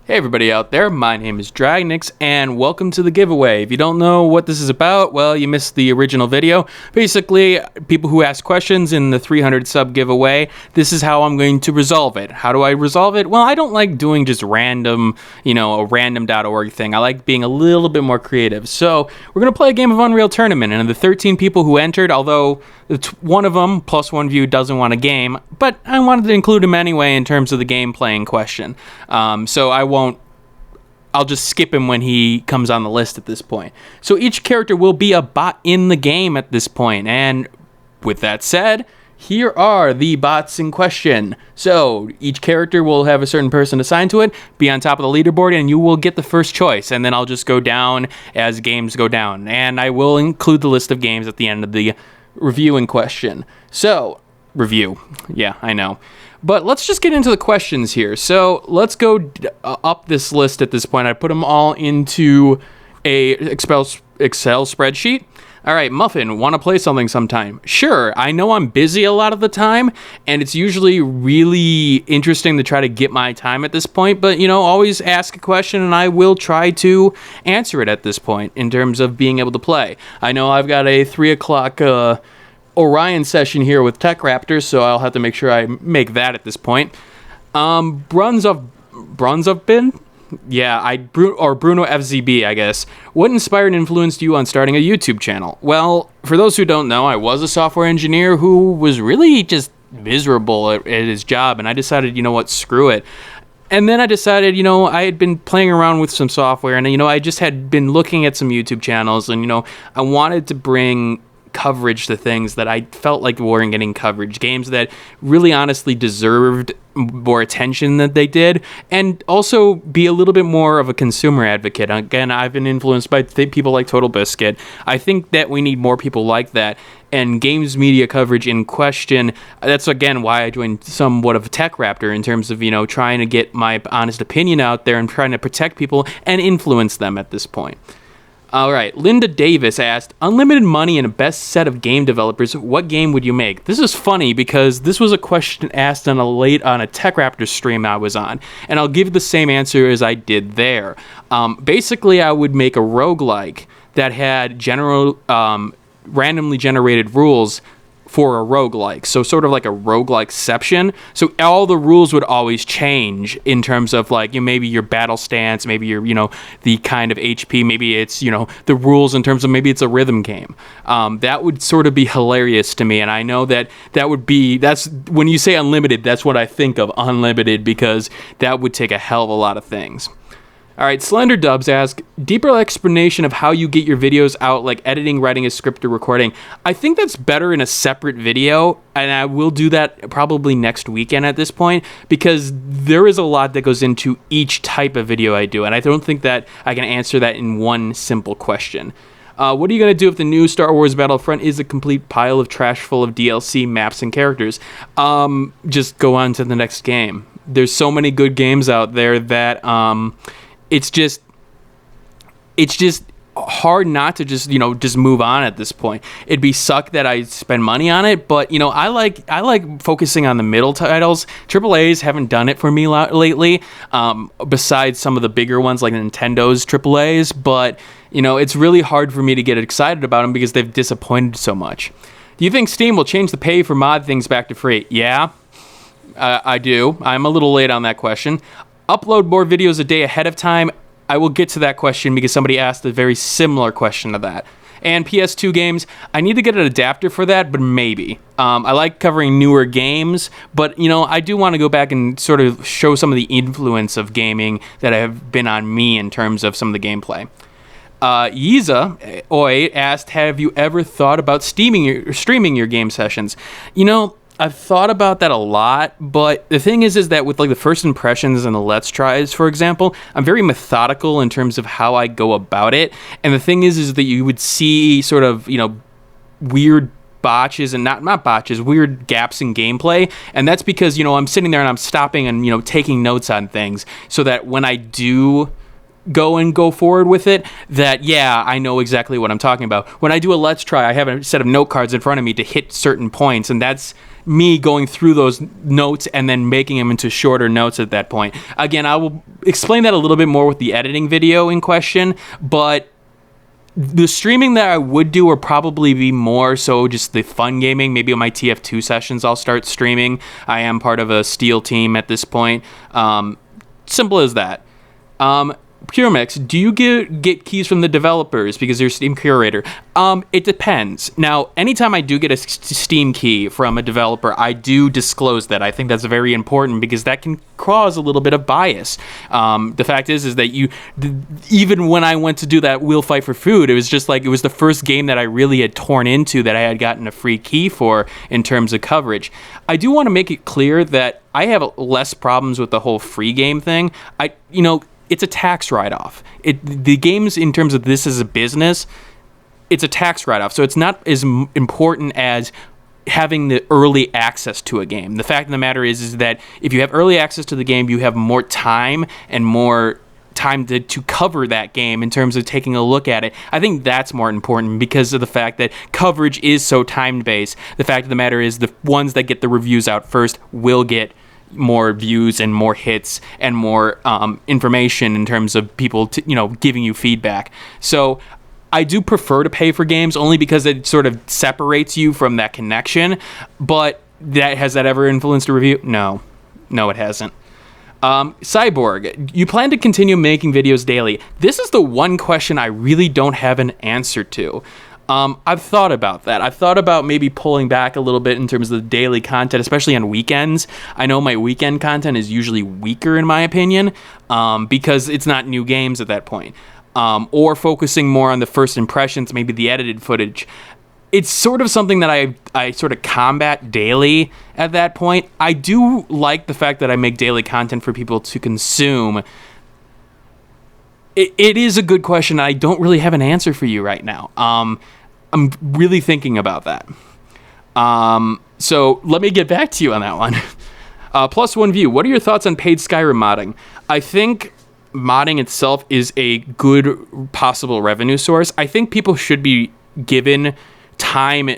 Hey everybody out there, my name is Dragnix, and welcome to the giveaway. If you don't know what this is about, well, you missed the original video. Basically, people who ask questions in the 300 sub giveaway, this is how I'm going to resolve it. How do I resolve it? Well, I don't like doing just random, a random.org thing. I like being a little bit more creative. So, we're going to play a game of Unreal Tournament, and the 13 people who entered, although one of them, plus one view, doesn't want a game, but I wanted to include him anyway in terms of the gameplay in question. So I'll just skip him when he comes on the list at this point. So each character will be a bot in the game at this point. And with that said, here are the bots in question. So each character will have a certain person assigned to it, be on top of the leaderboard, and you will get the first choice. And then I'll just go down as games go down. And I will include the list of games at the end of the review in question. So, review. Yeah, I know. But let's just get into the questions here. So let's go up this list at this point. I put them all into a Excel spreadsheet. All right, Muffin, want to play something sometime? Sure, I know I'm busy a lot of the time, and it's usually really interesting to try to get my time at this point, but, always ask a question, and I will try to answer it at this point in terms of being able to play. I know I've got a 3 o'clock Orion session here with Tech Raptors, so I'll have to make sure I make that at this point. Brunzovbin? Yeah, Bruno FZB, I guess. What inspired and influenced you on starting a YouTube channel? Well, for those who don't know, I was a software engineer who was really just miserable at his job, and I decided, screw it. And then I decided, I had been playing around with some software, and, I just had been looking at some YouTube channels, and, I wanted to bring coverage to things that I felt like weren't getting coverage, games that really honestly deserved more attention than they did, and also be a little bit more of a consumer advocate. Again, I've been influenced by people like Total Biscuit. I think that we need more people like that, and games media coverage in question. That's again why I joined somewhat of a Tech Raptor in terms of trying to get my honest opinion out there and trying to protect people and influence them at this point. All right, Linda Davis asked, unlimited money and a best set of game developers, what game would you make? This is funny because this was a question asked on a Tech Raptor stream I was on, and I'll give the same answer as I did there. Basically, I would make a roguelike that had randomly generated rules for a roguelike, so sort of like a roguelikeception. So all the rules would always change in terms of maybe your battle stance, maybe your the kind of HP, maybe it's the rules in terms of maybe it's a rhythm game. That would sort of be hilarious to me, and I know that's when you say unlimited, that's what I think of, unlimited, because that would take a hell of a lot of things. All right, Slender Dubs ask, deeper explanation of how you get your videos out, like editing, writing a script, or recording. I think that's better in a separate video, and I will do that probably next weekend at this point, because there is a lot that goes into each type of video I do, and I don't think that I can answer that in one simple question. What are you going to do if the new Star Wars Battlefront is a complete pile of trash full of DLC, maps, and characters? Just go on to the next game. There's so many good games out there that it's just hard not to just move on at this point. It'd be suck that I spend money on it, but I like focusing on the middle titles. AAAs haven't done it for me lately, besides some of the bigger ones like Nintendo's AAAs, but it's really hard for me to get excited about them because they've disappointed so much. Do you think Steam will change the pay for mod things back to free? Yeah, I do. I'm a little late on that question. Upload more videos a day ahead of time. I will get to that question because somebody asked a very similar question to that. And PS2 games, I need to get an adapter for that, but maybe. I like covering newer games, but, I do want to go back and sort of show some of the influence of gaming that have been on me in terms of some of the gameplay. Yiza Oi asked, have you ever thought about streaming your game sessions? I've thought about that a lot, but the thing is that with the first impressions and the Let's Tries, for example, I'm very methodical in terms of how I go about it. And the thing is that you would see sort of, weird botches and not botches, weird gaps in gameplay. And that's because, I'm sitting there and I'm stopping and, taking notes on things so that when I do go forward with it, that I know exactly what I'm talking about. When I do a Let's Try, I have a set of note cards in front of me to hit certain points, and that's me going through those notes and then making them into shorter notes at that point. Again, I will explain that a little bit more with the editing video in question, but the streaming that I would do would probably be more so just the fun gaming. Maybe on my TF2 sessions I'll start streaming. I am part of a Steel team at this point. Simple as that. PureMix, do you get keys from the developers because you're Steam Curator? It depends. Now, anytime I do get a Steam key from a developer, I do disclose that. I think that's very important because that can cause a little bit of bias. The fact is that even when I went to do that We'll Fight for Food, it was just like it was the first game that I really had torn into that I had gotten a free key for in terms of coverage. I do want to make it clear that I have less problems with the whole free game thing. It's a tax write-off. The games, in terms of this as a business, it's a tax write-off. So it's not as important as having the early access to a game. The fact of the matter is that if you have early access to the game, you have more time and more time to cover that game in terms of taking a look at it. I think that's more important because of the fact that coverage is so time-based. The fact of the matter is the ones that get the reviews out first will get more views and more hits and more information in terms of people giving you feedback. So I do prefer to pay for games only because it sort of separates you from that connection. But has that ever influenced a review? No, it hasn't. Cyborg, you plan to continue making videos daily. This is the one question I really don't have an answer to. I've thought about that. I've thought about maybe pulling back a little bit in terms of the daily content, especially on weekends. I know my weekend content is usually weaker in my opinion, because it's not new games at that point. Or focusing more on the first impressions, maybe the edited footage. It's sort of something that I sort of combat daily at that point. I do like the fact that I make daily content for people to consume. It is a good question. I don't really have an answer for you right now. I'm really thinking about that. So let me get back to you on that one. Plus one view. What are your thoughts on paid Skyrim modding? I think modding itself is a good possible revenue source. I think people should be given time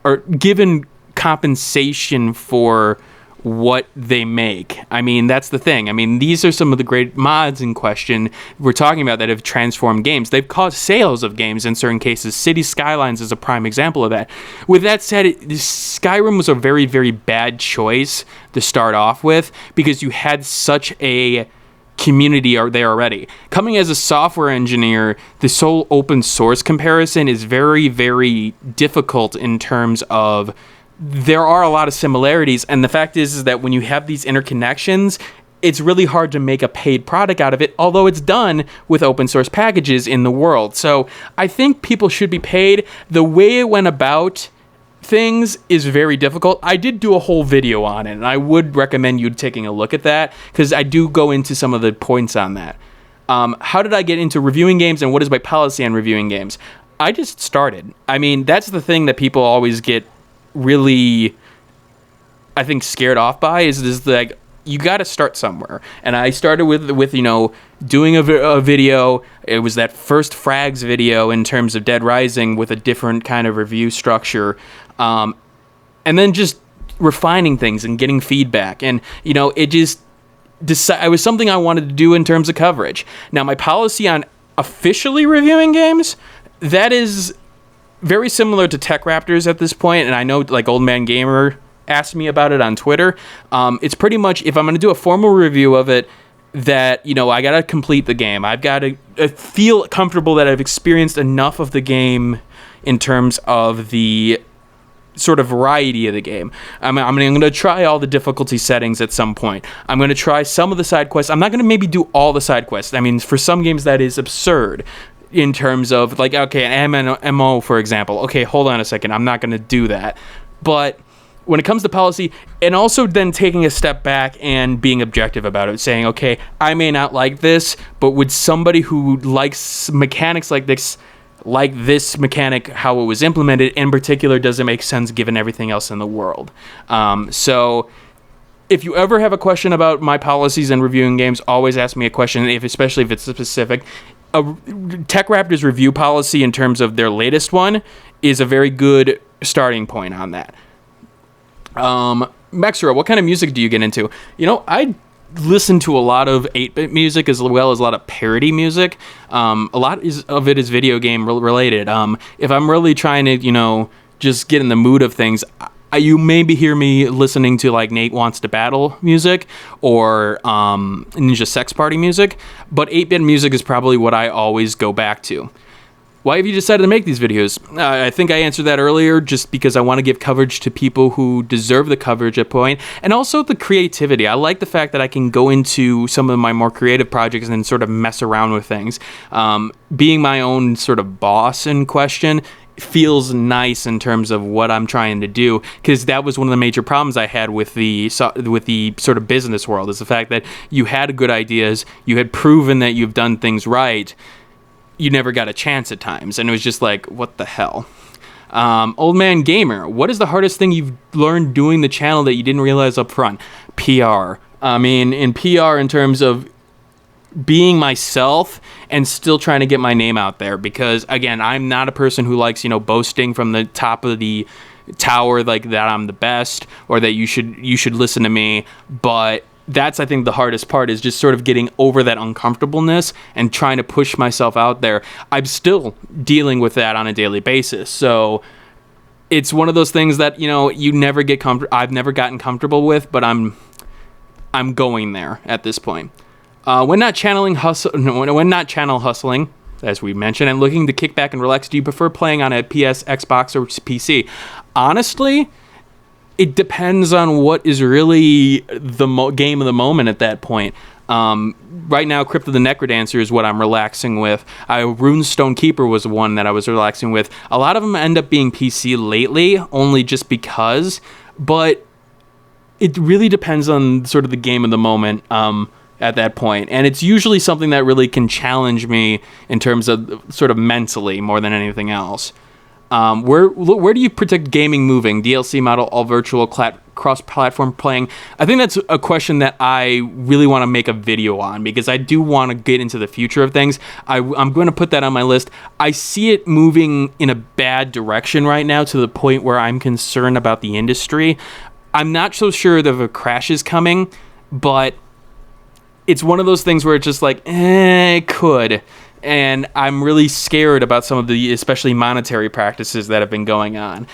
or given compensation for what they make. I mean, that's the thing. I mean, these are some of the great mods in question we're talking about that have transformed games. They've caused sales of games in certain cases. City Skylines is a prime example of that. With that said, Skyrim was a very, very bad choice to start off with because you had such a community there already. Coming as a software engineer, this whole open source comparison is very, very difficult in terms of there are a lot of similarities, and the fact is that when you have these interconnections, it's really hard to make a paid product out of it, although it's done with open source packages in the world. So I think people should be paid. The way it went about things is very difficult. I did do a whole video on it, and I would recommend you taking a look at that, because I do go into some of the points on that. How did I get into reviewing games, and what is my policy on reviewing games? I just started. I mean, that's the thing that people always get really, I think, scared off by is like, you got to start somewhere. And I started with doing a video. It was that first Frags video in terms of Dead Rising with a different kind of review structure, and then just refining things and getting feedback. And it was something I wanted to do in terms of coverage. Now, my policy on officially reviewing games, that is very similar to Tech Raptors at this point, and I know like Old Man Gamer asked me about it on Twitter. It's pretty much, if I'm going to do a formal review of it, that I got to complete the game. I've got to feel comfortable that I've experienced enough of the game in terms of the sort of variety of the game. I'm going to try all the difficulty settings at some point. I'm going to try some of the side quests. I'm not going to maybe do all the side quests. I mean, for some games that is absurd. In terms of, like, okay, an MMO, for example. Okay, hold on a second. I'm not going to do that. But when it comes to policy, and also then taking a step back and being objective about it, saying, okay, I may not like this, but would somebody who likes mechanics like this mechanic, how it was implemented, in particular, does it make sense given everything else in the world? So if you ever have a question about my policies and reviewing games, always ask me a question, especially if it's specific. A Tech Raptors review policy in terms of their latest one is a very good starting point on that. Mexero, what kind of music do you get into? I listen to a lot of 8-bit music as well as a lot of parody music. A lot of it is video game related. If I'm really trying to, just get in the mood of things, you maybe hear me listening to like Nate Wants to Battle music or Ninja Sex Party music, but 8-bit music is probably what I always go back to. Why have you decided to make these videos? I think I answered that earlier, just because I want to give coverage to people who deserve the coverage at point, and also the creativity. I like the fact that I can go into some of my more creative projects and sort of mess around with things. Being my own sort of boss in question feels nice in terms of what I'm trying to do, because that was one of the major problems I had with the sort of business world, is the fact that you had good ideas, you had proven that you've done things right, you never got a chance at times, and it was just like, what the hell? Old Man Gamer, what is the hardest thing you've learned doing the channel that you didn't realize up front? PR. I mean, in PR, in terms of being myself and still trying to get my name out there, because again, I'm not a person who likes, boasting from the top of the tower, like that I'm the best or that you should listen to me, but that's, I think, the hardest part, is just sort of getting over that uncomfortableness and trying to push myself out there. I'm still dealing with that on a daily basis. So it's one of those things that, you never get I've never gotten comfortable with, but I'm going there at this point. When not channel hustling, as we mentioned, and looking to kick back and relax, do you prefer playing on a PS, Xbox, or PC? Honestly, it depends on what is really the game of the moment at that point. Right now, Crypt of the Necrodancer is what I'm relaxing with. Runestone Keeper was one that I was relaxing with. A lot of them end up being PC lately, only just because, but it really depends on sort of the game of the moment at that point. And it's usually something that really can challenge me in terms of sort of mentally more than anything else. Where do you predict gaming moving? DLC model, all virtual, cross-platform playing? I think that's a question that I really want to make a video on, because I do want to get into the future of things. I'm going to put that on my list. I see it moving in a bad direction right now, to the point where I'm concerned about the industry. I'm not so sure that a crash is coming, but it's one of those things where it's just like, it could. And I'm really scared about some of the, especially monetary practices that have been going on.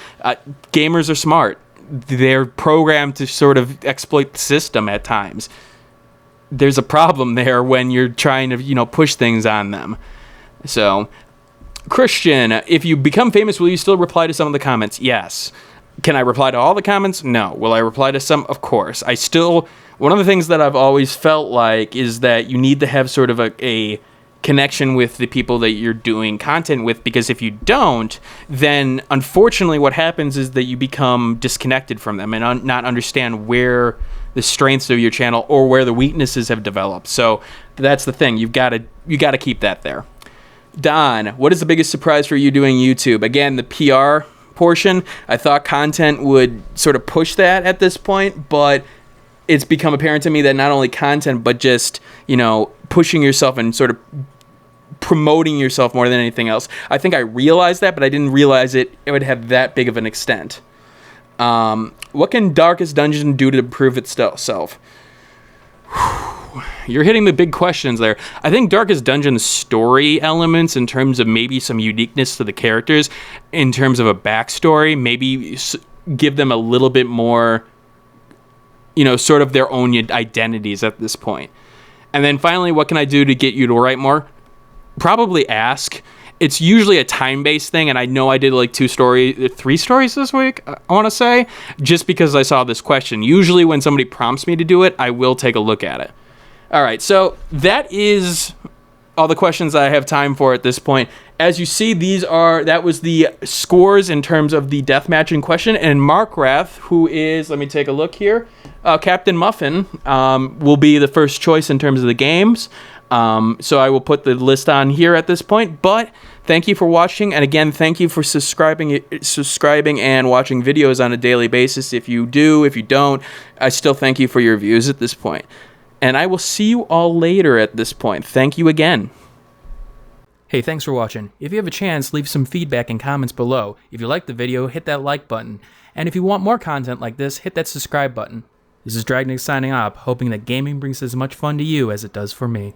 Gamers are smart. They're programmed to sort of exploit the system at times. There's a problem there when you're trying to, push things on them. So, Christian, if you become famous, will you still reply to some of the comments? Yes. Can I reply to all the comments? No. Will I reply to some? Of course. One of the things that I've always felt like is that you need to have sort of a connection with the people that you're doing content with, because if you don't, then unfortunately what happens is that you become disconnected from them and not understand where the strengths of your channel or where the weaknesses have developed. So that's the thing. You've got to keep that there. Don, what is the biggest surprise for you doing YouTube? Again, the PR portion. I thought content would sort of push that at this point, but it's become apparent to me that not only content, but just, pushing yourself and sort of promoting yourself more than anything else. I think I realized that, but I didn't realize it would have that big of an extent. What can Darkest Dungeon do to improve itself? You're hitting the big questions there. I think Darkest Dungeon's story elements, in terms of maybe some uniqueness to the characters, in terms of a backstory, maybe give them a little bit more, sort of their own identities at this point. And then finally, what can I do to get you to write more? Probably ask. It's usually a time-based thing, and I know I did like 3 stories this week, I want to say, just because I saw this question. Usually when somebody prompts me to do it, I will take a look at it. All right, so that is all the questions I have time for at this point. As you see, that was the scores in terms of the deathmatch in question, and Mark Rath, who is, let me take a look here, Captain Muffin, will be the first choice in terms of the games. So I will put the list on here at this point, but thank you for watching, and again, thank you for subscribing and watching videos on a daily basis. If you do, if you don't, I still thank you for your views at this point. And I will see you all later at this point. Thank you again. Hey, thanks for watching. If you have a chance, leave some feedback and comments below. If you liked the video, hit that like button. And if you want more content like this, hit that subscribe button. This is Dragnix signing off, hoping that gaming brings as much fun to you as it does for me.